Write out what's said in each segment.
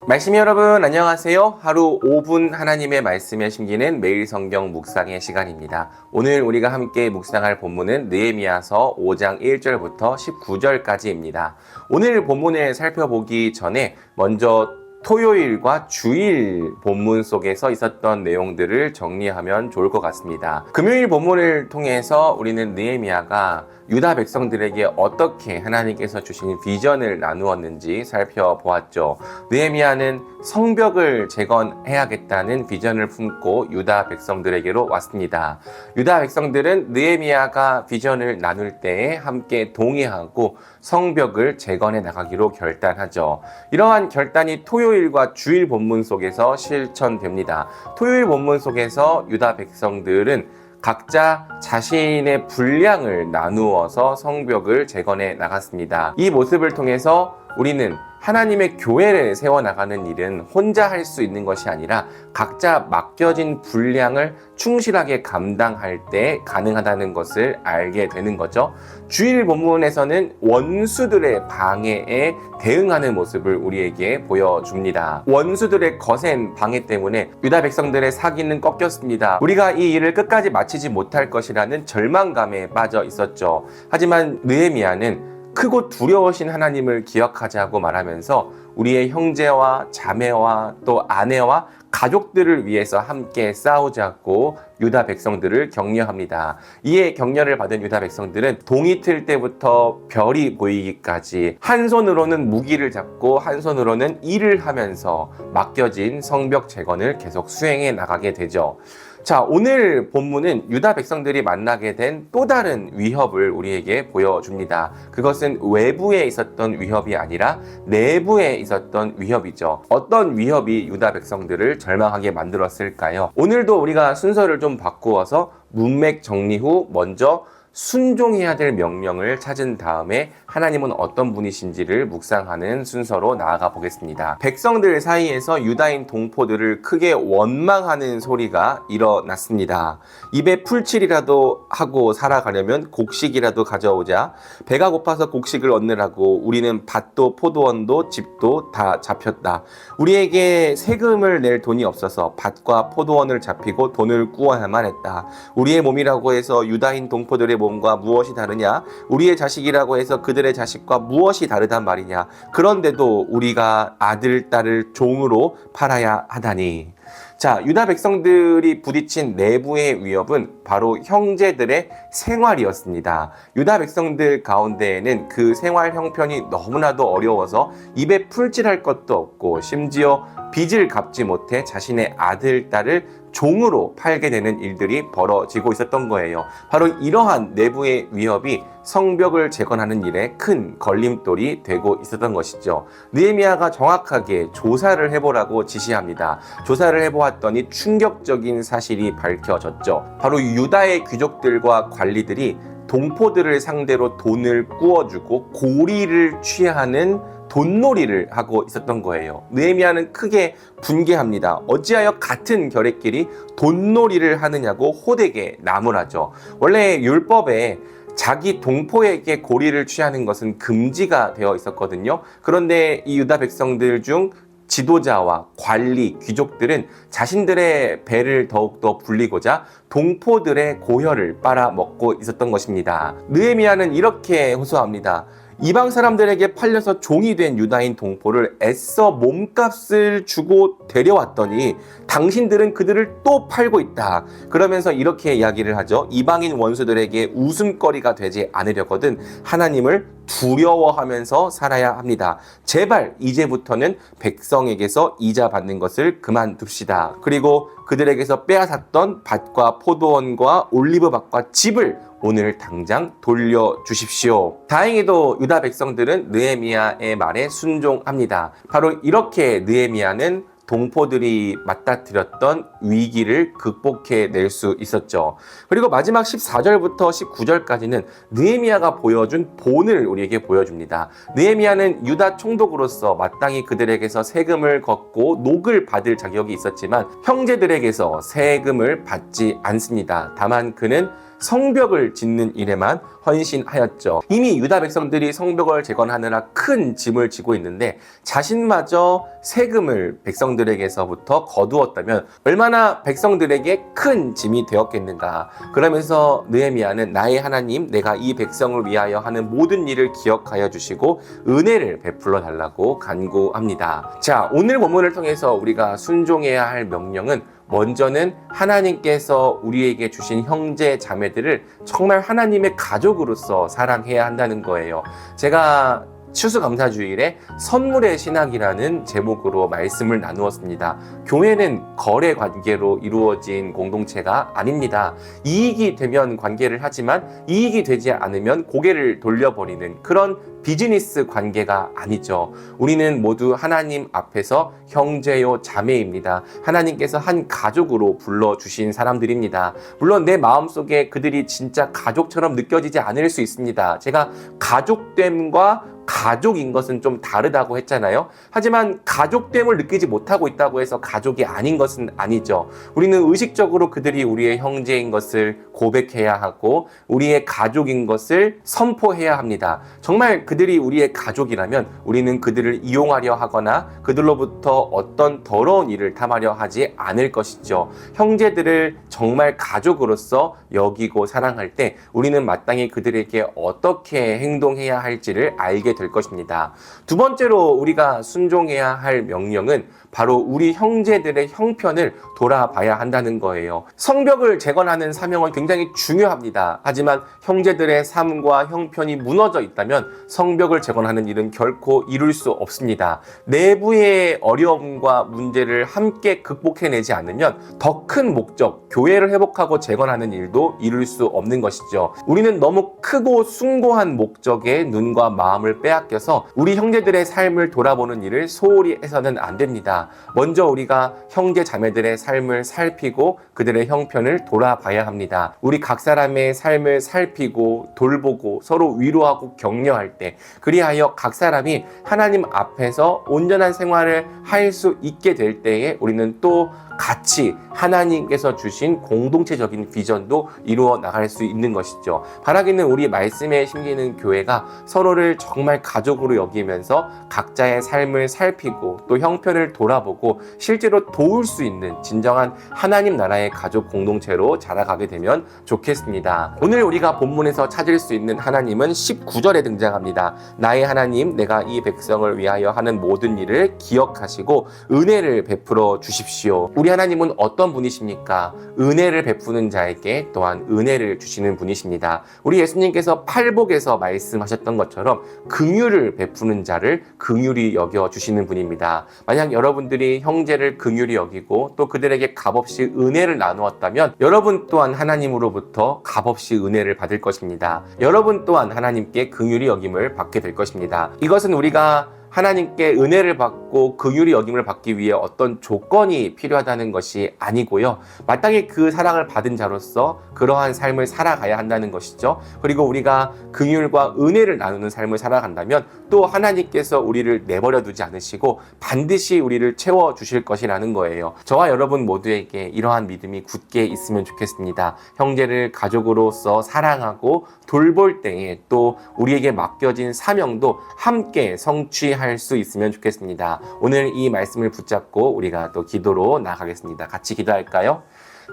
말씀 여러분 안녕하세요. 하루 5분 하나님의 말씀에 심기는 매일 성경 묵상의 시간입니다. 오늘 우리가 함께 묵상할 본문은 느헤미야서 5장 1절부터 19절까지입니다. 오늘 본문을 살펴보기 전에 먼저 토요일과 주일 본문 속에서 있었던 내용들을 정리하면 좋을 것 같습니다. 금요일 본문을 통해서 우리는 느헤미야가 유다 백성들에게 어떻게 하나님께서 주신 비전을 나누었는지 살펴보았죠. 느헤미야는 성벽을 재건해야겠다는 비전을 품고 유다 백성들에게로 왔습니다. 유다 백성들은 느헤미야가 비전을 나눌 때에 함께 동의하고 성벽을 재건해 나가기로 결단하죠. 이러한 결단이 토요일과 주일 본문 속에서 실천됩니다. 토요일 본문 속에서 유다 백성들은 각자 자신의 분량을 나누어서 성벽을 재건해 나갔습니다. 이 모습을 통해서 우리는 하나님의 교회를 세워나가는 일은 혼자 할 수 있는 것이 아니라 각자 맡겨진 분량을 충실하게 감당할 때 가능하다는 것을 알게 되는 거죠. 주일 본문에서는 원수들의 방해에 대응하는 모습을 우리에게 보여줍니다. 원수들의 거센 방해 때문에 유다 백성들의 사기는 꺾였습니다. 우리가 이 일을 끝까지 마치지 못할 것이라는 절망감에 빠져 있었죠. 하지만 느헤미야는 크고 두려우신 하나님을 기억하자고 말하면서 우리의 형제와 자매와 또 아내와 가족들을 위해서 함께 싸우자고 유다 백성들을 격려합니다. 이에 격려를 받은 유다 백성들은 동이 틀 때부터 별이 보이기까지 한 손으로는 무기를 잡고 한 손으로는 일을 하면서 맡겨진 성벽 재건을 계속 수행해 나가게 되죠. 자, 오늘 본문은 유다 백성들이 만나게 된 또 다른 위협을 우리에게 보여줍니다. 그것은 외부에 있었던 위협이 아니라 내부에 있었던 위협이죠. 어떤 위협이 유다 백성들을 절망하게 만들었을까요? 오늘도 우리가 순서를 좀 바꾸어서 문맥 정리 후 먼저 순종해야 될 명령을 찾은 다음에 하나님은 어떤 분이신지를 묵상하는 순서로 나아가 보겠습니다. 백성들 사이에서 유다인 동포들을 크게 원망하는 소리가 일어났습니다. 입에 풀칠이라도 하고 살아가려면 곡식이라도 가져오자. 배가 고파서 곡식을 얻느라고 우리는 밭도 포도원도 집도 다 잡혔다. 우리에게 세금을 낼 돈이 없어서 밭과 포도원을 잡히고 돈을 구워야만 했다. 우리의 몸이라고 해서 유다인 동포들의 몸과 무엇이 다르냐? 우리의 자식이라고 해서 그들의 자식과 무엇이 다르단 말이냐? 그런데도 우리가 아들, 딸을 종으로 팔아야 하다니. 자, 유다 백성들이 부딪힌 내부의 위협은 바로 형제들의 생활이었습니다. 유다 백성들 가운데에는 그 생활 형편이 너무나도 어려워서 입에 풀칠할 것도 없고 심지어 빚을 갚지 못해 자신의 아들, 딸을 종으로 팔게 되는 일들이 벌어지고 있었던 거예요. 바로 이러한 내부의 위협이 성벽을 재건하는 일에 큰 걸림돌이 되고 있었던 것이죠. 느헤미야가 정확하게 조사를 해보라고 지시합니다. 조사를 해보았더니 충격적인 사실이 밝혀졌죠. 바로 유다의 귀족들과 관리들이 동포들을 상대로 돈을 꾸어주고 고리를 취하는 돈놀이를 하고 있었던 거예요. 느헤미야는 크게 분개합니다. 어찌하여 같은 결의끼리 돈놀이를 하느냐고 호되게 나무라죠. 원래 율법에 자기 동포에게 고리를 취하는 것은 금지가 되어 있었거든요. 그런데 이 유다 백성들 중 지도자와 관리, 귀족들은 자신들의 배를 더욱더 불리고자 동포들의 고혈을 빨아먹고 있었던 것입니다. 느헤미야는 이렇게 호소합니다. 이방 사람들에게 팔려서 종이 된 유다인 동포를 애써 몸값을 주고 데려왔더니 당신들은 그들을 또 팔고 있다. 그러면서 이렇게 이야기를 하죠. 이방인 원수들에게 웃음거리가 되지 않으려거든 하나님을 두려워하면서 살아야 합니다. 제발 이제부터는 백성에게서 이자 받는 것을 그만둡시다. 그리고 그들에게서 빼앗았던 밭과 포도원과 올리브밭과 집을 오늘 당장 돌려주십시오. 다행히도 유다 백성들은 느헤미야의 말에 순종합니다. 바로 이렇게 느헤미야는 동포들이 맞닥뜨렸던 위기를 극복해낼 수 있었죠. 그리고 마지막 14절부터 19절까지는 느헤미야가 보여준 본을 우리에게 보여줍니다. 느헤미야는 유다 총독으로서 마땅히 그들에게서 세금을 걷고 녹을 받을 자격이 있었지만 형제들에게서 세금을 받지 않습니다. 다만 그는 성벽을 짓는 일에만 헌신하였죠. 이미 유다 백성들이 성벽을 재건하느라 큰 짐을 지고 있는데 자신마저 세금을 백성들에게서부터 거두었다면 얼마나 백성들에게 큰 짐이 되었겠는가. 그러면서 느헤미야는 나의 하나님, 내가 이 백성을 위하여 하는 모든 일을 기억하여 주시고 은혜를 베풀어 달라고 간구합니다. 자, 오늘 본문을 통해서 우리가 순종해야 할 명령은 먼저는 하나님께서 우리에게 주신 형제 자매들을 정말 하나님의 가족으로서 사랑해야 한다는 거예요. 제가 추수감사주일에 선물의 신학이라는 제목으로 말씀을 나누었습니다. 교회는 거래 관계로 이루어진 공동체가 아닙니다. 이익이 되면 관계를 하지만 이익이 되지 않으면 고개를 돌려버리는 그런 비즈니스 관계가 아니죠. 우리는 모두 하나님 앞에서 형제요 자매입니다. 하나님께서 한 가족으로 불러주신 사람들입니다. 물론 내 마음속에 그들이 진짜 가족처럼 느껴지지 않을 수 있습니다. 제가 가족됨과 가족인 것은 좀 다르다고 했잖아요. 하지만 가족됨을 느끼지 못하고 있다고 해서 가족이 아닌 것은 아니죠. 우리는 의식적으로 그들이 우리의 형제인 것을 고백해야 하고 우리의 가족인 것을 선포해야 합니다. 정말 그들이 우리의 가족이라면 우리는 그들을 이용하려 하거나 그들로부터 어떤 더러운 일을 탐하려 하지 않을 것이죠. 형제들을 정말 가족으로서 여기고 사랑할 때 우리는 마땅히 그들에게 어떻게 행동해야 할지를 알게 될 것입니다. 두 번째로 우리가 순종해야 할 명령은 바로 우리 형제들의 형편을 돌아봐야 한다는 거예요. 성벽을 재건하는 사명은 굉장히 중요합니다. 하지만 형제들의 삶과 형편이 무너져 있다면 성벽을 재건하는 일은 결코 이룰 수 없습니다. 내부의 어려움과 문제를 함께 극복해내지 않으면 더 큰 목적, 교회를 회복하고 재건하는 일도 이룰 수 없는 것이죠. 우리는 너무 크고 숭고한 목적에 눈과 마음을 빼앗겨서 우리 형제들의 삶을 돌아보는 일을 소홀히 해서는 안 됩니다. 먼저 우리가 형제 자매들의 삶을 살피고 그들의 형편을 돌아봐야 합니다. 우리 각 사람의 삶을 살피고 돌보고 서로 위로하고 격려할 때 그리하여 각 사람이 하나님 앞에서 온전한 생활을 할 수 있게 될 때에 우리는 또 같이 하나님께서 주신 공동체적인 비전도 이루어 나갈 수 있는 것이죠. 바라기는 우리 말씀에 심기는 교회가 서로를 정말 가족으로 여기면서 각자의 삶을 살피고 또 형편을 돌아보고 실제로 도울 수 있는 진정한 하나님 나라의 가족 공동체로 자라가게 되면 좋겠습니다. 오늘 우리가 본문에서 찾을 수 있는 하나님은 19절에 등장합니다. 나의 하나님, 내가 이 백성을 위하여 하는 모든 일을 기억하시고 은혜를 베풀어 주십시오. 우리 하나님은 어떤 분이십니까? 은혜를 베푸는 자에게 또한 은혜를 주시는 분이십니다. 우리 예수님께서 팔복에서 말씀하셨던 것처럼 긍휼을 베푸는 자를 긍휼히 여겨 주시는 분입니다. 만약 여러분들이 형제를 긍휼히 여기고 또 그들에게 값없이 은혜를 나누었다면 여러분 또한 하나님으로부터 값없이 은혜를 받을 것입니다. 여러분 또한 하나님께 긍휼히 여김을 받게 될 것입니다. 이것은 우리가 하나님께 은혜를 받고 긍휼히 여김을 받기 위해 어떤 조건이 필요하다는 것이 아니고요. 마땅히 그 사랑을 받은 자로서 그러한 삶을 살아가야 한다는 것이죠. 그리고 우리가 긍휼과 은혜를 나누는 삶을 살아간다면 또 하나님께서 우리를 내버려 두지 않으시고 반드시 우리를 채워주실 것이라는 거예요. 저와 여러분 모두에게 이러한 믿음이 굳게 있으면 좋겠습니다. 형제를 가족으로서 사랑하고 돌볼 때에 또 우리에게 맡겨진 사명도 함께 성취할 수 있으면 좋겠습니다. 오늘 이 말씀을 붙잡고 우리가 또 기도로 나아가겠습니다. 같이 기도할까요?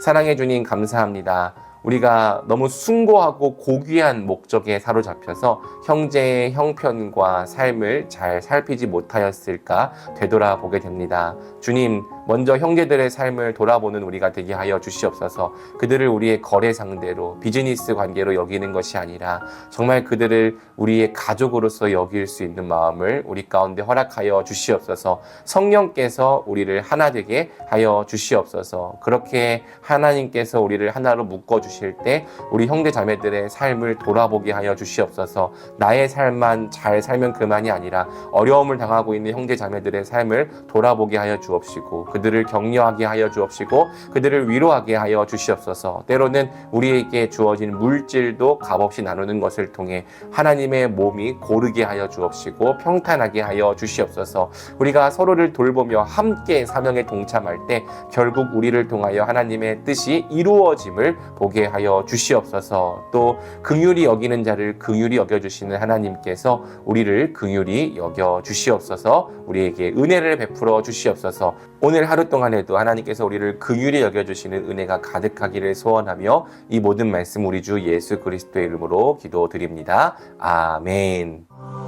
사랑해 주님 감사합니다. 우리가 너무 숭고하고 고귀한 목적에 사로잡혀서 형제의 형편과 삶을 잘 살피지 못하였을까 되돌아보게 됩니다. 주님, 먼저 형제들의 삶을 돌아보는 우리가 되게 하여 주시옵소서. 그들을 우리의 거래 상대로 비즈니스 관계로 여기는 것이 아니라 정말 그들을 우리의 가족으로서 여길 수 있는 마음을 우리 가운데 허락하여 주시옵소서. 성령께서 우리를 하나 되게 하여 주시옵소서. 그렇게 하나님께서 우리를 하나로 묶어 주실 때 우리 형제 자매들의 삶을 돌아보게 하여 주시옵소서. 나의 삶만 잘 살면 그만이 아니라 어려움을 당하고 있는 형제 자매들의 삶을 돌아보게 하여 주옵시고 그들을 격려하게 하여 주옵시고 그들을 위로하게 하여 주시옵소서. 때로는 우리에게 주어진 물질도 값없이 나누는 것을 통해 하나님의 몸이 고르게 하여 주옵시고 평탄하게 하여 주시옵소서. 우리가 서로를 돌보며 함께 사명에 동참할 때 결국 우리를 통하여 하나님의 뜻이 이루어짐을 보게 하여 주시옵소서. 또 긍휼히 여기는 자를 긍휼히 여겨주시는 하나님께서 우리를 긍휼히 여겨 주시옵소서. 우리에게 은혜를 베풀어 주시옵소서. 오늘 하루 동안에도 하나님께서 우리를 긍휼히 여겨주시는 은혜가 가득하기를 소원하며 이 모든 말씀 우리 주 예수 그리스도의 이름으로 기도드립니다. 아멘.